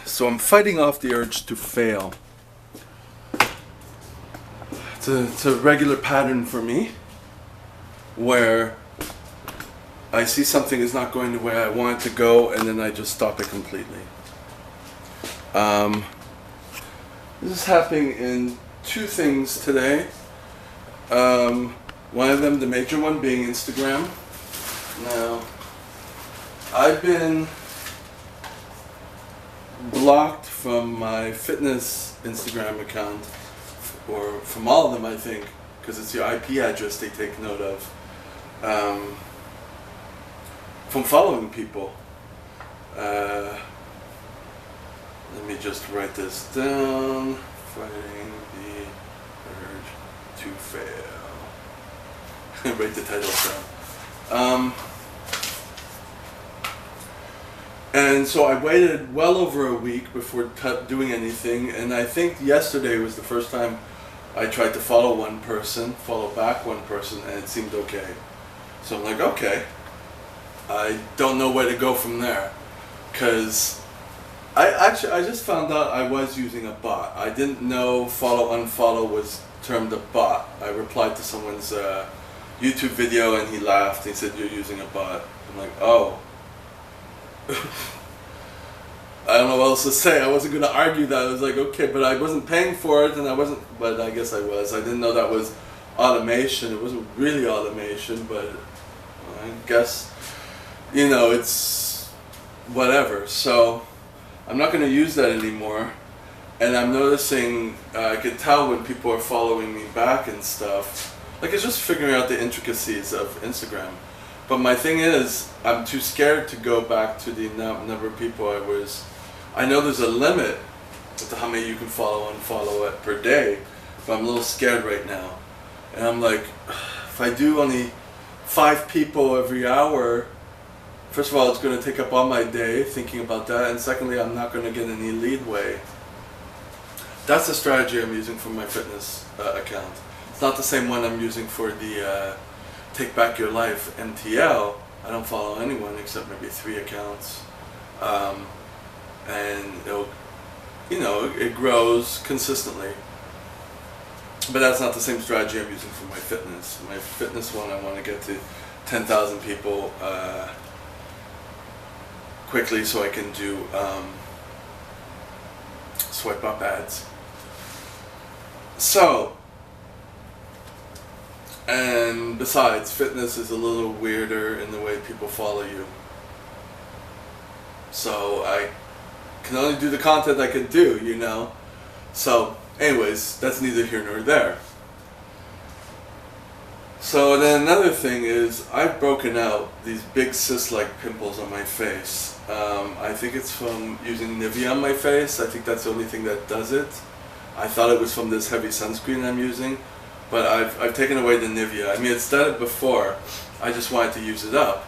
So I'm fighting off the urge to fail. It's a regular pattern for me where I see something is not going the way I want it to go, and then I just stop it completely. This is happening in two things today. One of them, the major one, being Instagram. Now, I've been blocked from my fitness Instagram account, or from all of them, I think, because it's your IP address they take note of, from following people. Let me just write this down. Fighting the urge to fail. Write the title down. And so I waited well over a week before doing anything, and I think yesterday was the first time I tried to follow back one person, and it seemed okay. So I'm like, okay, I don't know where to go from there, because I just found out I was using a bot. I didn't know follow-unfollow was termed a bot. I replied to someone's YouTube video, and he laughed. He said, "You're using a bot." I'm like, oh. I don't know what else to say. I wasn't going to argue that. I was like, okay, but I wasn't paying for it, and but I guess I was. I didn't know that was automation. It wasn't really automation, but I guess, it's whatever. So I'm not going to use that anymore. And I'm noticing, I could tell when people are following me back and stuff. Like, it's just figuring out the intricacies of Instagram. But my thing is, I'm too scared to go back to the number of people I know there's a limit to how many you can follow and unfollow it per day, but I'm a little scared right now. And I'm like, if I do only 5 people every hour, first of all, it's going to take up all my day thinking about that, and secondly, I'm not going to get any leadway. That's the strategy I'm using for my fitness account. It's not the same one I'm using for the Take Back Your Life MTL. I don't follow anyone except maybe 3 accounts. And it grows consistently. But that's not the same strategy I'm using for my fitness. My fitness one, I want to get to 10,000 people quickly so I can do swipe up ads. So, and besides, fitness is a little weirder in the way people follow you. So I can only do the content I can do, So, anyways, that's neither here nor there. So then another thing is, I've broken out these big cyst-like pimples on my face. I think it's from using Nivea on my face. I think that's the only thing that does it. I thought it was from this heavy sunscreen I'm using. But I've taken away the Nivea. I mean, it's done it before. I just wanted to use it up.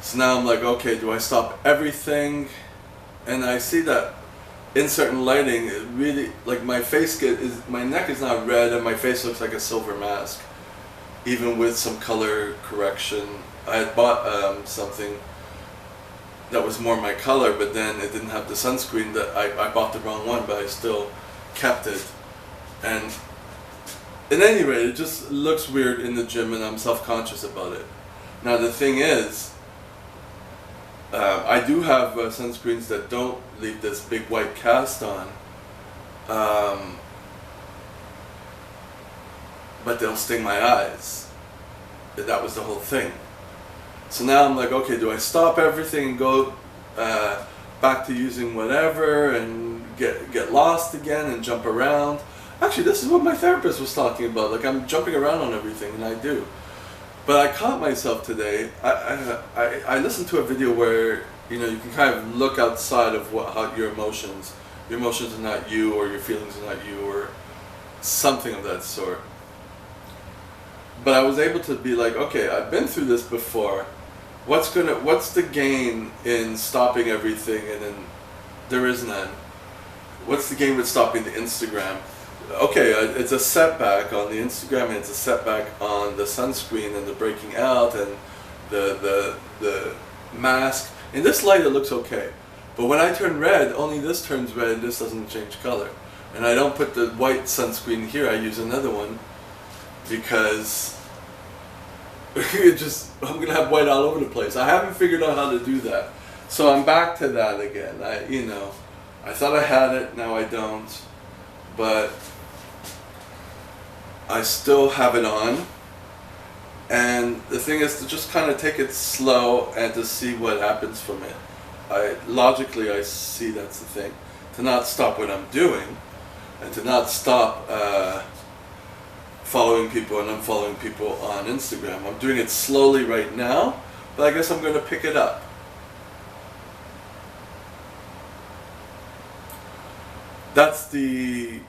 So now I'm like, okay, do I stop everything? And I see that in certain lighting, it really, like my neck is not red and my face looks like a silver mask. Even with some color correction. I had bought something that was more my color, but then it didn't have the sunscreen. That I bought the wrong one, but I still kept it. And at any rate, it just looks weird in the gym, and I'm self-conscious about it. Now the thing is, I do have sunscreens that don't leave this big white cast on, but they'll sting my eyes. That was the whole thing. So now I'm like, okay, do I stop everything and go back to using whatever and get lost again and jump around? Actually, this is what my therapist was talking about. Like, I'm jumping around on everything, and I do. But I caught myself today. I listened to a video where you can kind of look outside of how your emotions are not you, or your feelings are not you, or something of that sort. But I was able to be like, okay, I've been through this before. What's the gain in stopping everything, and then there is none? What's the gain with stopping the Instagram? Okay, it's a setback on the Instagram, and it's a setback on the sunscreen and the breaking out and the mask. In this light, it looks okay. But when I turn red, only this turns red and this doesn't change color. And I don't put the white sunscreen here, I use another one because I'm going to have white all over the place. I haven't figured out how to do that. So I'm back to that again. I thought I had it, now I don't. But I still have it on. And the thing is to just kind of take it slow and to see what happens from it. Logically, I see that's the thing. To not stop what I'm doing, and to not stop following people and unfollowing people on Instagram. I'm doing it slowly right now, but I guess I'm going to pick it up. That's the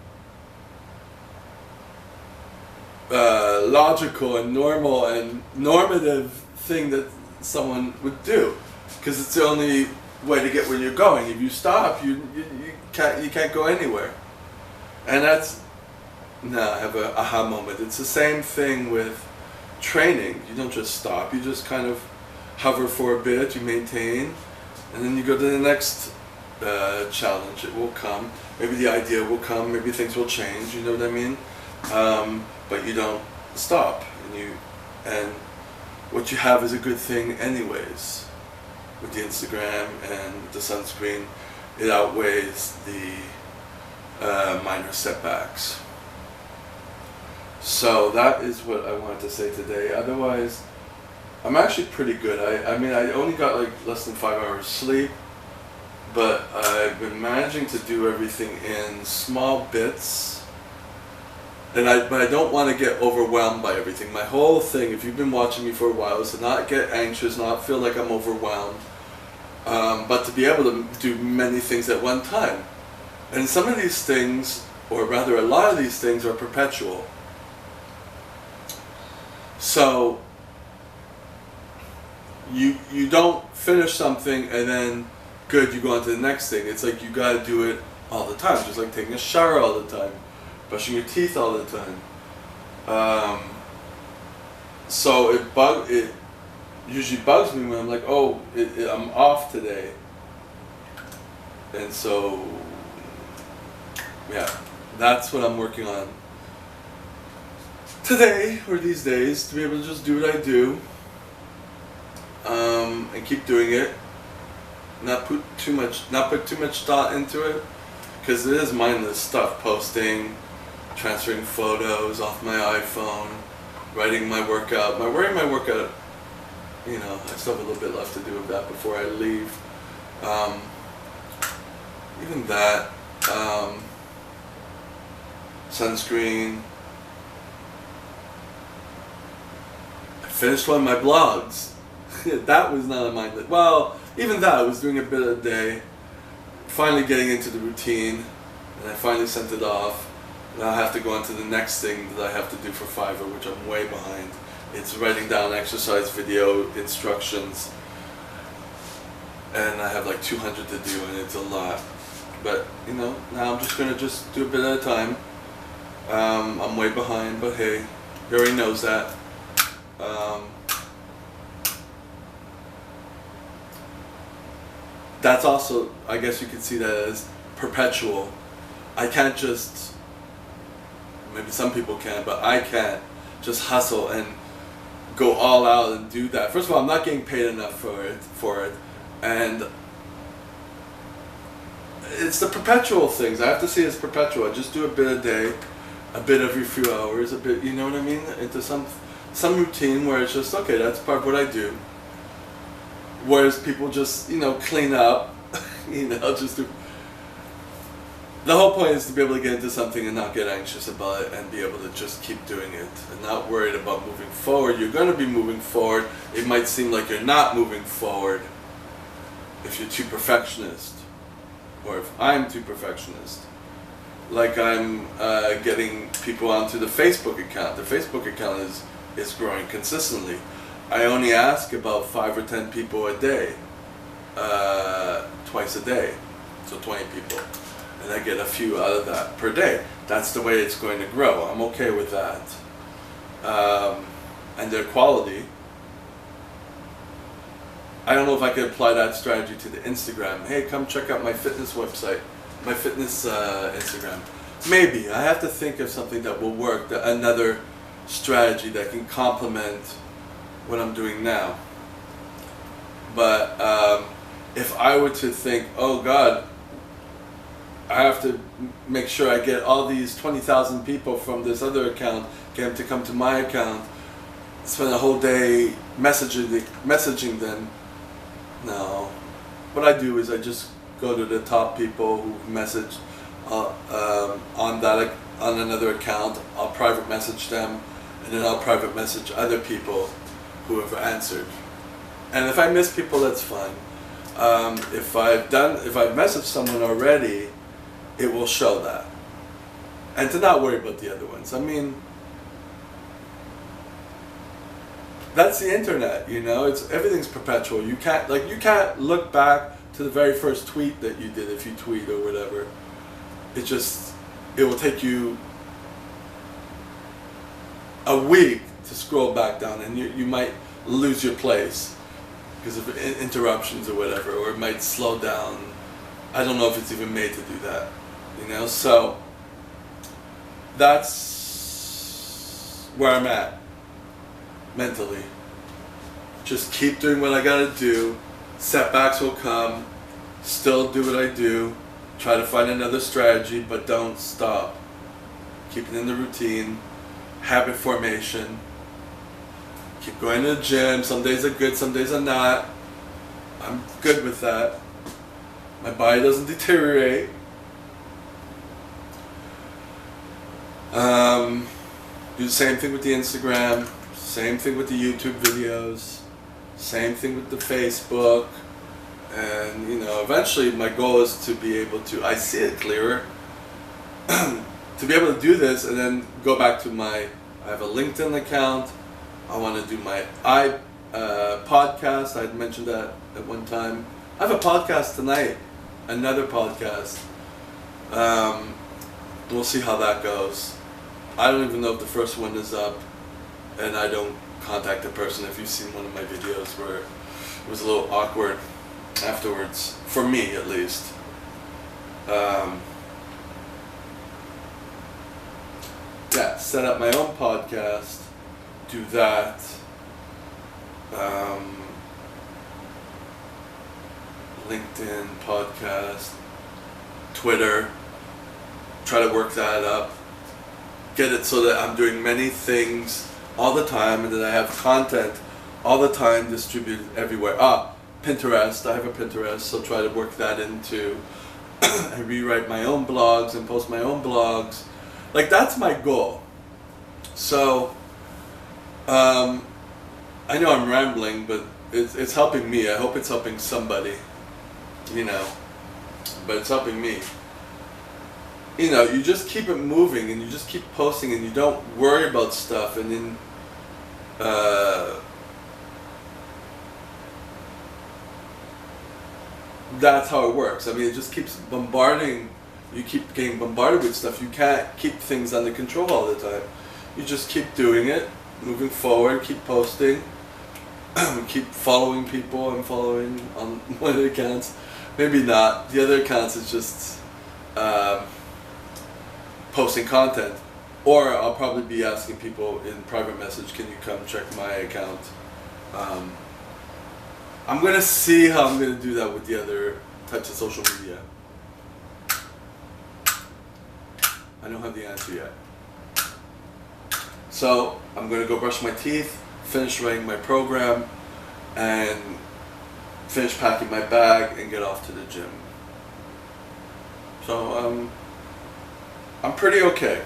logical and normal and normative thing that someone would do, because it's the only way to get where you're going. If you stop, you can't go anywhere. And I have an aha moment. It's the same thing with training. You don't just stop. You just kind of hover for a bit. You maintain, and then you go to the next challenge. It will come. Maybe the idea will come. Maybe things will change. You know what I mean? But you don't stop. And what you have is a good thing, anyways. With the Instagram and the sunscreen, it outweighs the minor setbacks. So that is what I wanted to say today. Otherwise, I'm actually pretty good. I mean, I only got like less than 5 hours sleep, but I've been managing to do everything in small bits. But I don't want to get overwhelmed by everything. My whole thing, if you've been watching me for a while, is to not get anxious, not feel like I'm overwhelmed, but to be able to do many things at one time. And some of these things, or rather a lot of these things, are perpetual. So you don't finish something and then good, you go on to the next thing. It's like you got to do it all the time, just like taking a shower all the time, brushing your teeth all the time. So it usually bugs me when I'm like, oh, I'm off today. And so, yeah, that's what I'm working on today, or these days, to be able to just do what I do, and keep doing it. Not put too much thought into it, because it is mindless stuff. Posting, transferring photos off my iPhone, writing my workout. My workout, I still have a little bit left to do with that before I leave. Even that, sunscreen. I finished one of my blogs. That was not a mindless. Well, even that, I was doing a bit a day. Finally getting into the routine, and I finally sent it off. Now I have to go on to the next thing that I have to do for Fiverr, which I'm way behind. It's writing down exercise video instructions, and I have like 200 to do, and it's a lot. But now I'm just gonna do a bit at a time. I'm way behind, but hey, he already knows that. That's also, I guess you could see that as perpetual. I can't just, maybe some people can, but I can't just hustle and go all out and do that. First of all, I'm not getting paid enough for it, and it's the perpetual things. I have to see it as perpetual. I just do a bit a day, a bit every few hours, a bit, you know what I mean? Into some routine where it's just, okay, that's part of what I do. Whereas people just, clean up, just do. The whole point is to be able to get into something and not get anxious about it, and be able to just keep doing it and not worried about moving forward. You're going to be moving forward. It might seem like you're not moving forward if you're too perfectionist, or if I'm too perfectionist. Like I'm getting people onto the Facebook account. The Facebook account is growing consistently. I only ask about 5 or 10 people a day, twice a day, so 20 people. And I get a few out of that per day. That's the way it's going to grow. I'm okay with that. And their quality I don't know if I could apply that strategy to the Instagram. Hey, come check out my fitness website, my fitness Instagram. Maybe I have to think of something that will work, another strategy that can complement what I'm doing now. But if I were to think, oh God, I have to make sure I get all these 20,000 people from this other account, get them to come to my account, spend a whole day messaging them. No. What I do is I just go to the top people who've messaged on another account. I'll private message them, and then I'll private message other people who have answered. And if I miss people, that's fine. If I've messaged someone already, it will show that. And to not worry about the other ones. I mean, that's the internet, you know. Everything's perpetual. You can't look back to the very first tweet that you did if you tweet or whatever. It will take you a week to scroll back down, and you might lose your place because of interruptions or whatever, or it might slow down. I don't know if it's even made to do that, you know. So that's where I'm at mentally. Just keep doing what I gotta do. Setbacks will come. Still do what I do. Try to find another strategy, but don't stop. Keep it in the routine. Habit formation. Keep going to the gym. Some days are good, some days are not. I'm good with that. My body doesn't deteriorate. Do the same thing with the Instagram. Same thing with the YouTube videos. Same thing with the Facebook. And, you know, eventually my goal is to be able to, I see it clearer, to be able to do this and then go back to I have a LinkedIn account. I want to do my podcast. I had mentioned that at one time. I have a podcast tonight, another podcast. We'll see how that goes. I don't even know if the first one is up, and I don't contact the person. If you've seen one of my videos where it was a little awkward afterwards, for me at least. Yeah, set up my own podcast, do that. LinkedIn, podcast, Twitter, try to work that up. Get it so that I'm doing many things all the time and that I have content all the time distributed everywhere. Pinterest, I have a Pinterest, so try to work that into, I rewrite my own blogs and post my own blogs. Like, that's my goal. So, I know I'm rambling, but it's helping me. I hope it's helping somebody, you know, but it's helping me. You know, you just keep it moving and you just keep posting and you don't worry about stuff, and then that's how it works. I mean, it just keeps bombarding. You keep getting bombarded with stuff. You can't keep things under control all the time. You just keep doing it, moving forward, keep posting, keep following people. I'm following on one of the accounts. Maybe not. The other accounts is just posting content. Or I'll probably be asking people in private message, can you come check my account? I'm going to see how I'm going to do that with the other types of social media. I don't have the answer yet. So I'm going to go brush my teeth, finish writing my program, and finish packing my bag and get off to the gym. So I'm pretty okay.